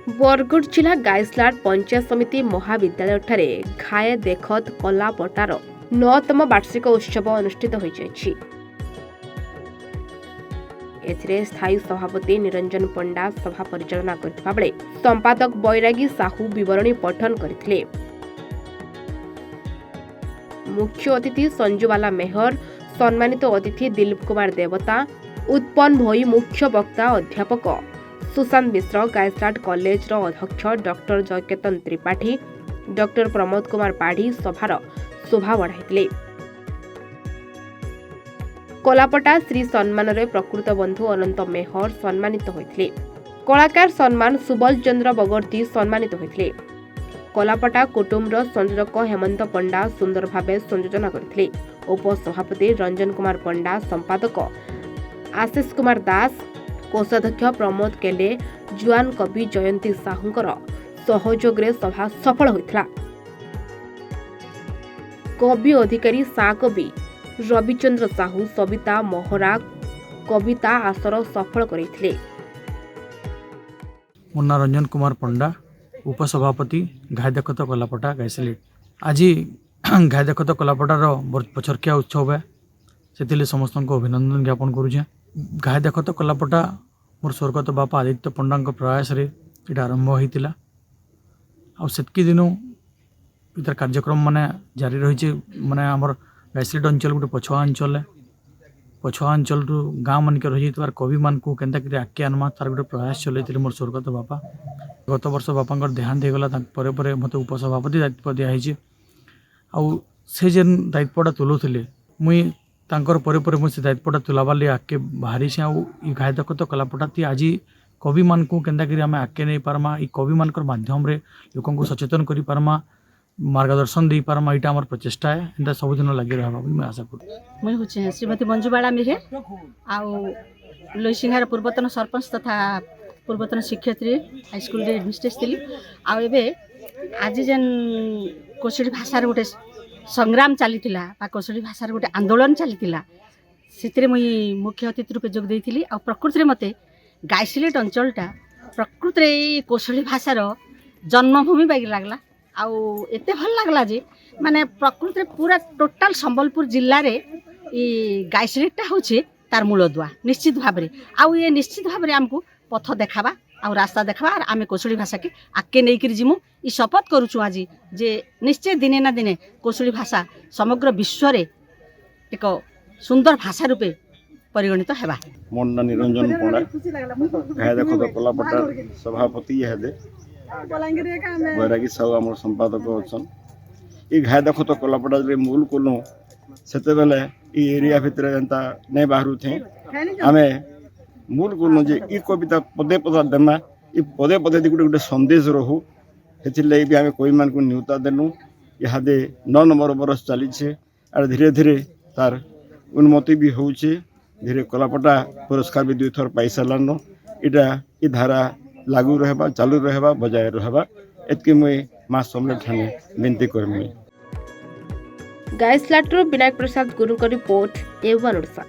बरगढ़ जिला गाइसलाट पंचायत समिति महाविद्यालय ठारे घाए देखत कलापटार 9तम वार्षिक उत्सव अनुष्ठित होइछि। एथिरे स्थायी सभापति निरंजन पंडा सभा परिचालना करथिबा बेले संपादक बैरागी साहू विवरणी पठन करथिले। मुख्य अतिथि संजुबाला मेहर, सम्मानित अतिथि दिलीप कुमार देवता, उत्पन्न भोई मुख्य वक्ता अध्यापक सुशांत मिश्र, गाइसलाट कॉलेज अध्यक्ष डॉक्टर जयकेतन त्रिपाठी, डॉक्टर प्रमोद कुमार पाढ़ी सभार शोभा बढ़ाइले। कलापटा श्री सम्मान रे प्रकृत बंधु अनंत मेहर सम्मानित होइथिले। कलाकार सम्मान सुबल चंद्र बगर्ती सम्मानित होइथिले। कलापटा कुटुंबर संयोजक हेमंत पंडा सुंदर भावे संयोजन करथिले। उपसभापति रंजन कुमार पंडा, संपादक आशीष कुमार दास, कोषाध्यक्ष प्रमोद केले, जुआन कवि जयंती साहूंकर सहयोग रे सभा सफल होइथिला। कवि अधिकारी सा कवि रविचंद्र साहू, सविता मोहरा कविता आसर सफल करिथिले। मुन्ना रंजन कुमार पंडा, उपसभापति घाय देखत कलापटा गाइसलेट। आज घाय देखत कलापटार पचरकिया उत्सव है, से समस्त को अभिनंदन ज्ञापन करुचे। घाय देखत कलापटा मोर स्वर्गत बापा आदित्य पंडा प्रयास रे इटा आरंभ होइतिला। आ सेतकी दिनु इधर कार्यक्रम माने जारी रही माने हमर गाइसलेट अंचल गोटे पछुआ अंचल रु गाँव मानक रही कवि मान को केन्ता करी आके आनमा तार गोटे प्रयास चलैथिले मोर स्वर्गत बापा। गत वर्ष बापांकर देहांत होगला, परे मते उपसभापति दायित्व दिया। आउ से जेन दायित्वटा तुलुथिले मुई तांकर परे मुझे से दायित्वटा तुलाबार लिए आके बाहरी से। आउ ई घाय देखत कलापटा ती आज कवि मान को केन्ता करी आमे आके नहीं पारमा, ई कवि मानकर माध्यम रे लोकन को सचेतन करी पारमा, मार्गदर्शन दे पारमा, इटा हमर प्रचेष्टा है। एंता सब दिन लगी रहबा मैं आशा करू। मैं होचे श्रीमती मंजुबाला मेघे आउ लईसिंहार पूर्वतन सरपंच तथा पूर्वतन शिक्षयित्री हाईस्कूल रे एडमिनिस्ट्रेट थिली। आउ एबे आज जेन कोसड़ी भाषार गोटे संग्राम चलीथिला बा कोसड़ी भाषार गोटे आंदोलन चलीथिला, सेतिरे मुई मुख्य अतिथि रूपे जोग देइथिली। आ प्रकृति रे मते गाइसलेट अंचलटा प्रकृति रे कोसड़ी भाषार जन्मभूमि बागी लागला। आउ एते भल लागला जे माने प्रकृति रे पूरा टोटल संबलपुर जिल्ला रे ई गाइसलेटटा होचे तार मूलदुआ निश्चित भाव रे। आउ ये निश्चित भाव रे हमको पथ देखाबा आउ रास्ता देखाबा और आमे कोसड़ी भाषा के आके नहीं करी जिमु ई शपथ करूछु आज जे निश्चय दिने ना दिने कोसड़ी भाषा समग्र विश्व रे एक सुंदर भाषा रूपे परिगणित हेबा। मुन्ना निरंजन पंडा घाय देखत कलापटा सभापति हेदे बैरागी साहू आम संपादक अच्छा। ये घाय देखत कलापटा मूल कोलु सेते बेले ई एरिया भितर एंता नहीं बाहरु थे आमे मूल कोलु जे ई कविता पदे पदा देमा, ई पदे पदे गोटे गोटे संदेश रहू, से भी आम कवि मान को न्यूता देनु। इहादे 9 नंबर बरस चली और धीरे धीरे तार उन्नति भी होचे। धीरे कलापटा पुरस्कार भी 2 थर पाई सारान। इटा ई धारा लागू रहबा, चालू रहबा, बजाय रहबा, एतके मुई मां सम्राट ठाने विनती करमी। गाइसलाट विनायक प्रसाद गुरु रिपोर्ट, A1 ओडिशा।